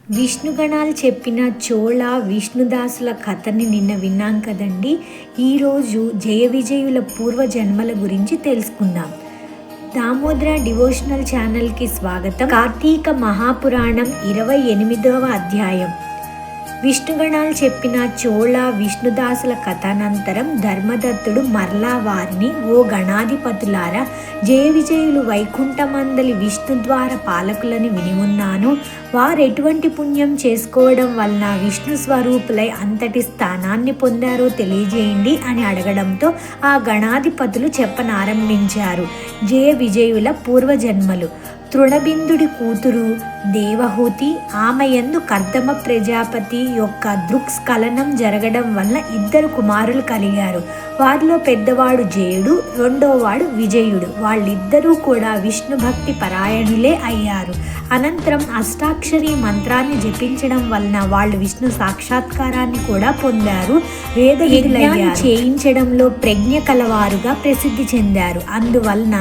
విష్ణుగణాలు చెప్పిన చోళ విష్ణుదాసుల కథని నిన్న విన్నాం కదండి. ఈరోజు జయ విజయుల పూర్వజన్మల గురించి తెలుసుకుందాం. దామోదర డివోషనల్ ఛానల్కి స్వాగతం. కార్తీక మహాపురాణం 28వ అధ్యాయం. విష్ణుగణాలు చెప్పిన చోళ విష్ణుదాసుల కథానంతరం ధర్మదత్తుడు మరలా వారిని, ఓ గణాధిపతులారా, జయ విజయులు వైకుంఠమందలి విష్ణుద్వార పాలకులని విని ఉన్నాను. వారెటువంటి పుణ్యం చేసుకోవడం వలన విష్ణు స్వరూపులై అంతటి స్థానాన్ని పొందారో తెలియజేయండి అని అడగడంతో ఆ గణాధిపతులు చెప్పనారంభించారు. జయ విజయుల పూర్వజన్మలు. తృణబిందుడి కూతురు దేవహూతి, ఆమె యందు కర్దమ ప్రజాపతి యొక్క దృక్స్ఖలనం జరగడం వల్ల 2 కుమారులు కలిగారు. వారిలో పెద్దవాడు జయుడు, రెండోవాడు విజయుడు. వాళ్ళిద్దరూ కూడా విష్ణు భక్తి పరాయణులే అయ్యారు. అనంతరం అష్టాక్షరి మంత్రాన్ని జపించడం వలన వాళ్ళు విష్ణు సాక్షాత్కారాన్ని కూడా పొందారు. వేద విధులను చేయించడంలో ప్రజ్ఞ కలవారుగా ప్రసిద్ధి చెందారు. అందువలన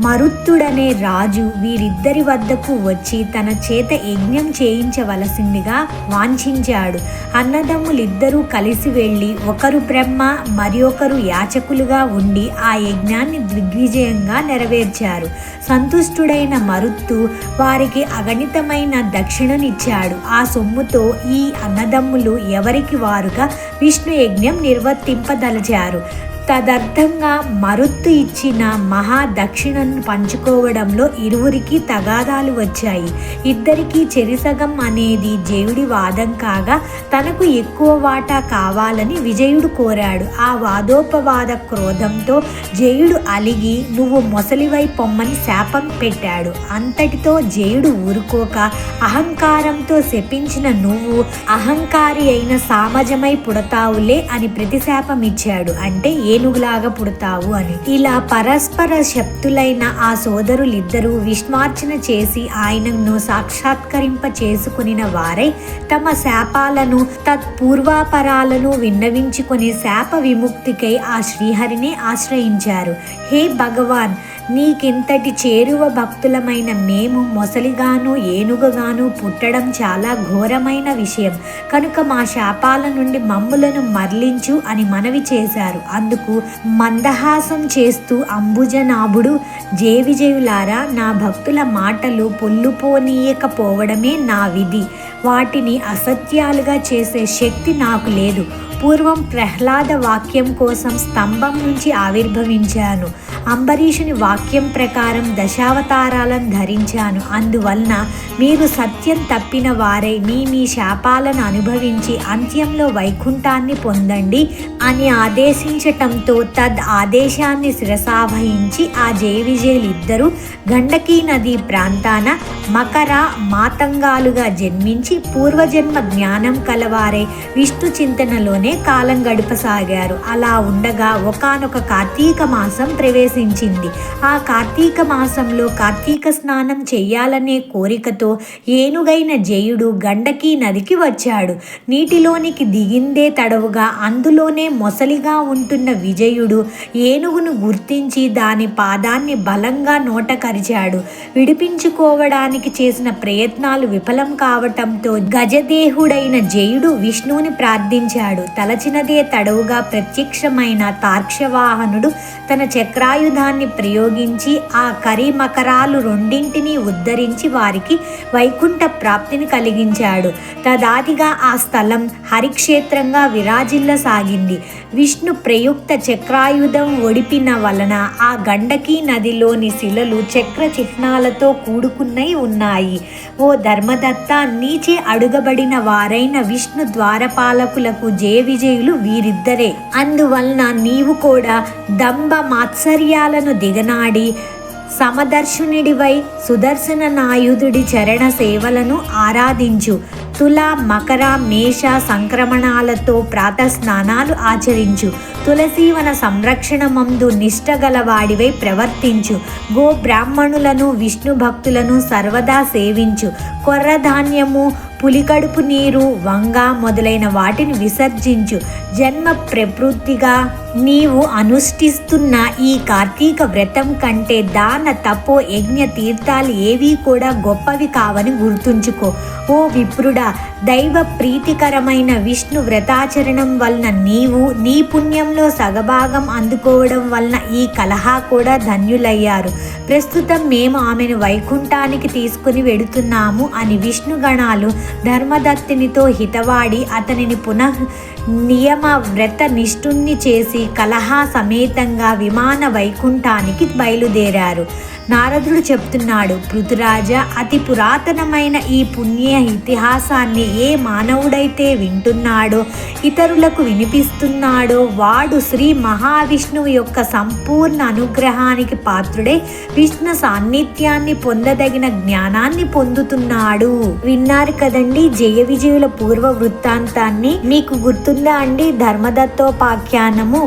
మరుత్తుడనే రాజు వీరిద్దరి వద్దకు వచ్చి తన చేత యజ్ఞం చేయించవలసిందిగా వాంఛించాడు. అన్నదమ్ములిద్దరూ కలిసి వెళ్ళి ఒకరు బ్రహ్మ మరి ఒకరు యాచకులుగా ఉండి ఆ యజ్ఞాన్ని దిగ్విజయంగా నెరవేర్చారు. సంతుష్టుడైన మరుత్తు వారికి అగణితమైన దక్షిణనిచ్చాడు. ఆ సొమ్ముతో ఈ అన్నదమ్ములు ఎవరికి వారుగా విష్ణు యజ్ఞం నిర్వర్తింపదలచారు. తదర్థంగా మరుత్తు ఇచ్చిన మహాదక్షిణను పంచుకోవడంలో ఇరువురికి తగాదాలు వచ్చాయి. ఇద్దరికీ చెరిసగం అనేది జయుడి వాదం కాగా తనకు ఎక్కువ వాటా కావాలని విజయుడు కోరాడు. ఆ వాదోపవాద క్రోధంతో జయుడు అలిగి, నువ్వు మొసలివై పొమ్మని శాపం పెట్టాడు. అంతటితో జయుడు ఊరుకోక అహంకారంతో శపించిన నువ్వు అహంకారి అయిన సామజమై పుడతావులే అని ప్రతిశాపం ఇచ్చాడు. అంటే ఏనుగులాగా పుడతావు అని. ఇలా పరస్పర శక్తులైన ఆ సోదరులిద్దరూ విష్ణార్చన చేసి ఆయనను సాక్షాత్కరింప చేసుకునిన వారై తమ శాపాలను తత్పూర్వాపరాలను విన్నవించుకొని శాప విముక్తికై ఆ శ్రీహరిని ఆశ్రయించారు. హే భగవాన్, నీకింతటి చేరువ భక్తులమైన మేము మొసలిగాను ఏనుగుగాను పుట్టడం చాలా ఘోరమైన విషయం కనుక మా శాపాల నుండి మమ్ములను మరలించు అని మనవి చేశారు. అందుకు మందహాసం చేస్తూ అంబుజనాభుడు, జయ విజయులారా, నా భక్తుల మాటలు పొల్లుపోనీయకపోవడమే నా విధి. వాటిని అసత్యాలుగా చేసే శక్తి నాకు లేదు. పూర్వం ప్రహ్లాద వాక్యం కోసం స్తంభం నుంచి ఆవిర్భవించాను. అంబరీషుని వాక్యం ప్రకారం దశావతారాలను ధరించాను. అందువలన మీరు సత్యం తప్పిన వారై మీ శాపాలను అనుభవించి అంత్యంలో వైకుంఠాన్ని పొందండి అని ఆదేశించటంతో తద్ ఆదేశాన్ని శిరసావహించి ఆ జయ విజయులిద్దరూ గండకీ నదీ ప్రాంతాన మకర మాతంగాలుగా జన్మించి పూర్వజన్మ జ్ఞానం కలవారై విష్ణు చింతనలోనే కాలం గడపసాగారు. అలా ఉండగా ఒకానొక కార్తీక మాసం ప్రవేశించింది. ఆ కార్తీక మాసంలో కార్తీక స్నానం చెయ్యాలనే కోరికతో ఏనుగైన జయుడు గండకీ నదికి వచ్చాడు. నీటిలోనికి దిగిందే తడవుగా అందులోనే మొసలిగా ఉంటున్న విజయుడు ఏనుగును గుర్తించి దాని పాదాన్ని బలంగా నోట కరిచాడు. విడిపించుకోవడానికి చేసిన ప్రయత్నాలు విఫలం కావటంతో గజదేహుడైన జయుడు విష్ణువుని ప్రార్థించాడు. తలచినదే తడవుగా ప్రత్యక్షమైన తార్క్షవాహనుడు తన చక్రాయుధాన్ని ప్రయోగించి ఆ కరిమకరాలు రెండింటినీ ఉద్ధరించి వారికి వైకుంఠ ప్రాప్తిని కలిగించాడు. తదాదిగా ఆ స్థలం హరిక్షేత్రంగా విరాజిల్లసాగింది. విష్ణు ప్రయుక్త చక్రాయుధం ఒడిపిన వలన ఆ గండకీ నదిలోని శిలలు చక్ర చిహ్నాలతో కూడుకున్నై ఉన్నాయి. ఓ ధర్మదత్త, నీచే అడుగబడిన వారైన విష్ణు ద్వారపాలకులకు జయ విజయులు వీరిద్దరే. అందువలన నీవు కూడా దంభ మాత్సర్యాలను దిగనాడి సమదర్శునిడివై సుదర్శన నాయుధుడి చరణ సేవలను ఆరాధించు. తుల మకర మేష సంక్రమణాలతో ప్రాతస్నానాలు ఆచరించు. తులసీవన సంరక్షణ మందు నిష్టగలవాడివై ప్రవర్తించు. గో బ్రాహ్మణులను విష్ణు భక్తులను సర్వదా సేవించు. కొర్రధాన్యము, పులికడుపు నీరు, వంగ మొదలైన వాటిని విసర్జించు. జన్మ ప్రవృత్తిగా నీవు అనుష్ఠిస్తున్న ఈ కార్తీక వ్రతం కంటే దాన తపో యజ్ఞ తీర్థాలు ఏవీ కూడా గొప్పవి కావని గుర్తుంచుకో. ఓ విప్రుడా, దైవ ప్రీతికరమైన విష్ణు వ్రతాచరణం వలన నీవు నీ పుణ్యంలో సగభాగం అందుకోవడం వలన ఈ కలహా కూడా ధన్యులయ్యారు. ప్రస్తుతం మేము ఆమెను వైకుంఠానికి తీసుకుని వెడుతున్నాము అని విష్ణుగణాలు ధర్మదత్తునితో హితవాడి అతనిని పునః నియమ వ్రత నిష్ఠుణ్ణి చేసి కలహా సమేతంగా విమాన వైకుంఠానికి బయలుదేరారు. నారదుడు చెప్తున్నాడు, పృథురాజ, అతి పురాతనమైన ఈ పుణ్య ఇతిహాసాన్ని ఏ మానవుడైతే వింటున్నాడో, ఇతరులకు వినిపిస్తున్నాడో వాడు శ్రీ మహావిష్ణువు యొక్క సంపూర్ణ అనుగ్రహానికి పాత్రుడై విష్ణు సాన్నిధ్యాన్ని పొందదగిన జ్ఞానాన్ని పొందుతున్నాడు. విన్నారు కదండి జయ విజయుల పూర్వ వృత్తాంతాన్ని. మీకు గుర్తుందా అండి ధర్మదత్తోపాఖ్యానము?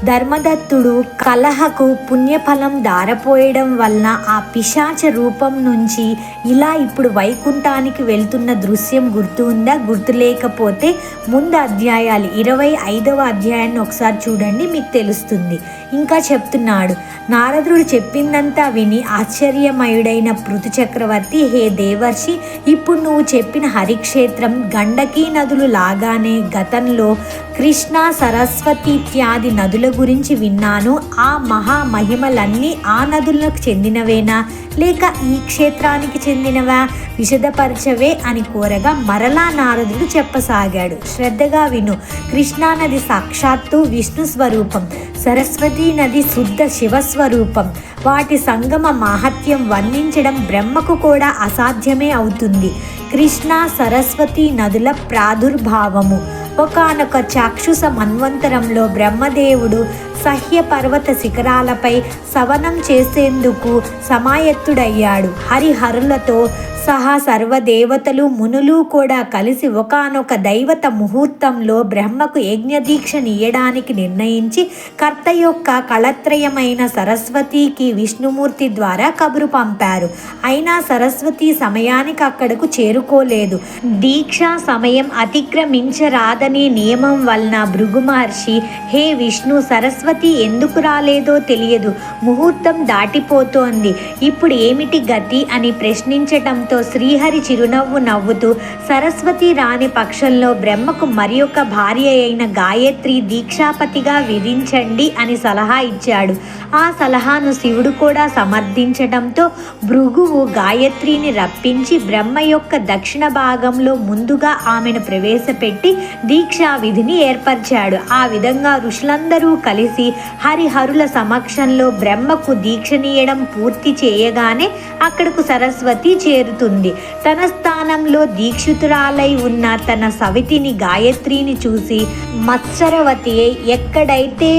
ధర్మదత్తుడు కలహకు పుణ్యఫలం దారపోయడం వలన ఆ పిశాచ రూపం నుంచి ఇలా ఇప్పుడు వైకుంఠానికి వెళ్తున్న దృశ్యం గుర్తు ఉందా? గుర్తు లేకపోతే ముందు అధ్యాయాలు 25వ అధ్యాయాన్ని ఒకసారి చూడండి, మీకు తెలుస్తుంది. ఇంకా చెప్తున్నాడు, నారదుడు చెప్పిందంతా విని ఆశ్చర్యమయుడైన పృథు చక్రవర్తి, హే దేవర్షి, ఇప్పుడు నువ్వు చెప్పిన హరిక్షేత్రం గండకీ నదులు లాగానే గతంలో కృష్ణ సరస్వతి ఇత్యాది నదుల గురించి విన్నాను. ఆ మహా మహిమలన్నీ ఆ నదులకు చెందినవేనా లేక ఈ క్షేత్రానికి చెందినవా? విశదపరచవే అని కోరగా మరలా నారదుడు చెప్పసాగాడు. శ్రద్ధగా విను. కృష్ణానది సాక్షాత్తు విష్ణు స్వరూపం, సరస్వతీ నది శుద్ధ శివస్వరూపం. వాటి సంగమ మాహత్యం వర్ణించడం బ్రహ్మకు కూడా అసాధ్యమే అవుతుంది. కృష్ణ సరస్వతీ నదుల ప్రాదుర్భావము. ఒకానొక చాక్షుష మన్వంతరంలో బ్రహ్మదేవుడు సహ్య పర్వత శిఖరాలపై సవనం చేసేందుకు సమాయత్తుడయ్యాడు. హరిహరులతో సహా సర్వదేవతలు మునులు కూడా కలిసి ఒకానొక దైవత ముహూర్తంలో బ్రహ్మకు యజ్ఞదీక్ష నీయడానికి నిర్ణయించి కర్త యొక్క కళత్రయమైన సరస్వతికి విష్ణుమూర్తి ద్వారా కబురు పంపారు. అయినా సరస్వతి సమయానికి అక్కడకు చేరుకోలేదు. దీక్షా సమయం అతిక్రమించరాదనే నియమం వలన భృగు మహర్షి, హే విష్ణు, సరస్వతి ఎందుకు రాలేదో తెలియదు, ముహూర్తం దాటిపోతోంది, ఇప్పుడు ఏమిటి గతి అని ప్రశ్నించటంతో శ్రీహరి చిరునవ్వు నవ్వుతూ, సరస్వతి రాని పక్షంలో బ్రహ్మకు మరి ఒక భార్య అయిన గాయత్రి దీక్షాపతిగా విధించండి అని సలహా ఇచ్చాడు. ఆ సలహాను శివుడు కూడా సమర్థించడంతో భృగువు గాయత్రిని రప్పించి బ్రహ్మ యొక్క దక్షిణ భాగంలో ముందుగా ఆమెను ప్రవేశపెట్టి దీక్షా విధిని ఏర్పరిచాడు. ఆ విధంగా ఋషులందరూ కలిసి హరిహరుల సమక్షంలో బ్రహ్మకు దీక్షనీయడం పూర్తి చేయగానే అక్కడకు సరస్వతి చేరుతుంది. తన స్థానంలో దీక్షితురాలై ఉన్న తన సవితిని గాయత్రిని చూసి, మత్సరవతి, ఎక్కడైతే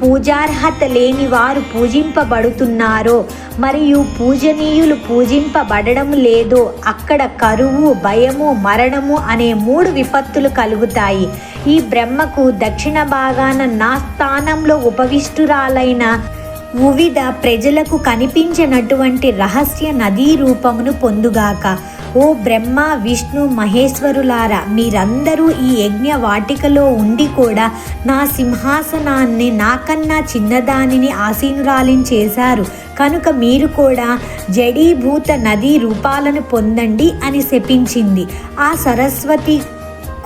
పూజార్హత లేని వారు పూజింపబడుతున్నారో మరియు పూజనీయులు పూజింపబడడం లేదో అక్కడ కరువు, భయము, మరణము అనే 3 విపత్తులు కలుగుతాయి. ఈ బ్రహ్మకు దక్షిణ భాగాన నా స్థానంలో ఉపవిష్టురాలైన వివిధ ప్రజలకు కనిపించినటువంటి రహస్య నదీ రూపమును పొందుగాక. ఓ బ్రహ్మ, విష్ణు, మహేశ్వరులారా, మీరందరూ ఈ యజ్ఞ వాటికలో ఉండి కూడా నా సింహాసనాన్ని నాకన్నా చిన్నదానిని ఆసీనురాలిని చేశారు కనుక మీరు కూడా జడీభూత నదీ రూపాలను పొందండి అని శపించింది. ఆ సరస్వతి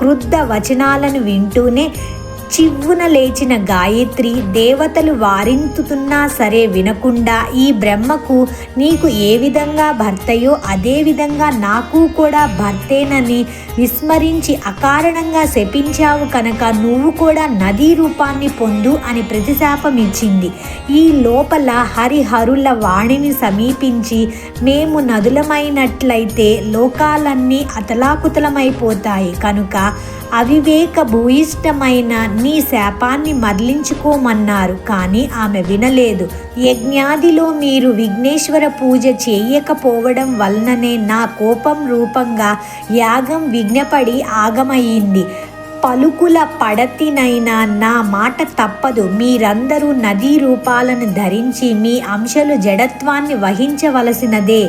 క్రుద్ధ వచనాలను వింటూనే చివ్వున లేచిన గాయత్రి దేవతలు వారింతుతున్నా సరే వినకుండా, ఈ బ్రహ్మకు నీకు ఏ విధంగా భర్తయో అదే విధంగా నాకు కూడా భర్తేనని విస్మరించి అకారణంగా శపించావు కనుక నువ్వు కూడా నదీ రూపాన్ని పొందు అని ప్రతిశాపం ఇచ్చింది. ఈ లోపల హరిహరుల వాణిని సమీపించి, మేము నదులమైనట్లయితే లోకాలన్నీ అతలాకుతలమైపోతాయి కనుక అవివేక భూయిష్టమైన నీ శాపాన్ని మరలించుకోమన్నారు. కానీ ఆమె వినలేదు. యజ్ఞాదిలో మీరు విఘ్నేశ్వర పూజ చేయకపోవడం వలననే నా కోపం రూపంగా యాగం విఘ్నపడి ఆగమయ్యింది. పలుకుల పడతినైనా నా మాట తప్పదు. మీరందరూ నదీ రూపాలను ధరించి మీ అంశలు జడత్వాన్ని వహించవలసినదే.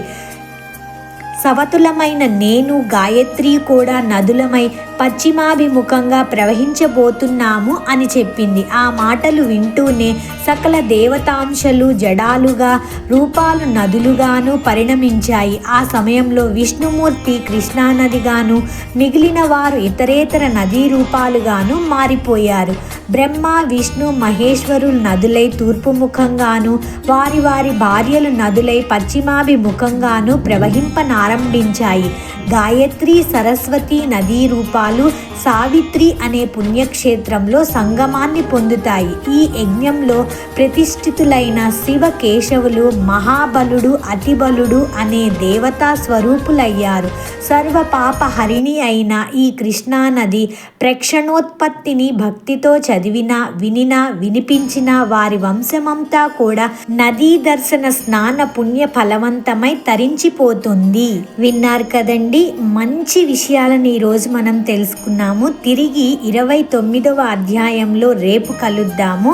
సవతులమైన నేను గాయత్రి కూడా నదులమై పశ్చిమాభిముఖంగా ప్రవహించబోతున్నాము అని చెప్పింది. ఆ మాటలు వింటూనే సకల దేవతాంశలు జడాలుగా, రూపాలు నదులుగాను పరిణమించాయి. ఆ సమయంలో విష్ణుమూర్తి కృష్ణానదిగాను, మిగిలిన వారు ఇతరేతర నదీ రూపాలుగాను మారిపోయారు. బ్రహ్మ, విష్ణు, మహేశ్వరులు నదులై తూర్పుముఖంగాను, వారి వారి భార్యలు నదులై పశ్చిమాభిముఖంగాను ప్రవహింపనారంభించాయి. గాయత్రి, సరస్వతి నదీ రూపాలు సావిత్రి అనే పుణ్యక్షేత్రంలో సంగమాన్ని పొందుతాయి. ఈ యజ్ఞంలో ప్రతిష్ఠితులైన శివ కేశవులు, మహాబలుడు, అతిబలుడు అనే దేవతా స్వరూపులయ్యారు. సర్వ పాప హరిణి అయిన ఈ కృష్ణానది ప్రక్షణోత్పత్తిని భక్తితో చదివినా, వినినా, వినిపించిన వారి వంశమంతా కూడా నదీ దర్శన స్నాన పుణ్య ఫలవంతమై తరించిపోతుంది. విన్నారు కదండి, మంచి విషయాలను ఈరోజు మనం తెలుసుకున్నాము. తిరిగి 29వ అధ్యాయంలో రేపు కలుద్దాము.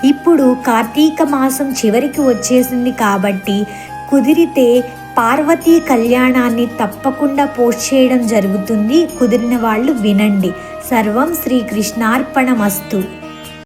ఇప్పుడు కార్తీక మాసం చివరికి వచ్చేసింది కాబట్టి కుదిరితే పార్వతీ కళ్యాణాన్ని తప్పకుండా పోస్ట్ చేయడం జరుగుతుంది. కుదిరిన వాళ్ళు వినండి. సర్వం శ్రీకృష్ణార్పణమస్తు.